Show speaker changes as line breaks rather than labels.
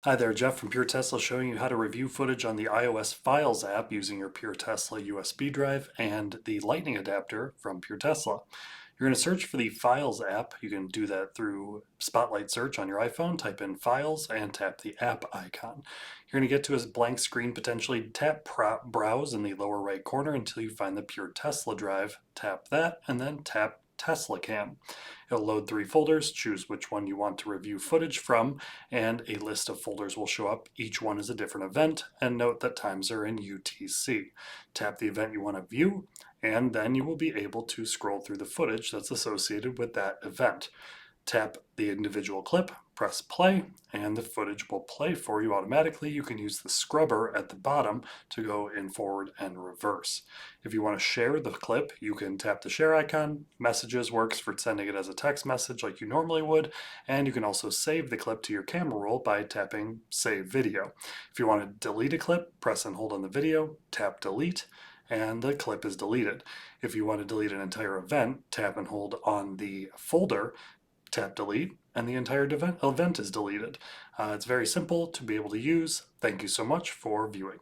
Hi there, Jeff from Pure Tesla showing you how to review footage on the iOS Files app using your Pure Tesla USB drive and the Lightning adapter from Pure Tesla. You're going to search for the Files app. You can do that through Spotlight search on your iPhone, type in Files and tap the app icon. You're going to get to a blank screen potentially. Tap Browse in the lower right corner until you find the Pure Tesla drive. Tap that and then tap TeslaCam. It'll load 3 folders, choose which one you want to review footage from, and a list of folders will show up. Each one is a different event, and note that times are in UTC. Tap the event you want to view, and then you will be able to scroll through the footage that's associated with that event. Tap the individual clip, press play, and the footage will play for you automatically. You can use the scrubber at the bottom to go in forward and reverse. If you want to share the clip, you can tap the share icon. Messages works for sending it as a text message like you normally would, and you can also save the clip to your camera roll by tapping Save Video. If you want to delete a clip, press and hold on the video, tap Delete, and the clip is deleted. If you want to delete an entire event, tap and hold on the folder, tap delete, and the entire event is deleted. It's very simple to be able to use. Thank you so much for viewing.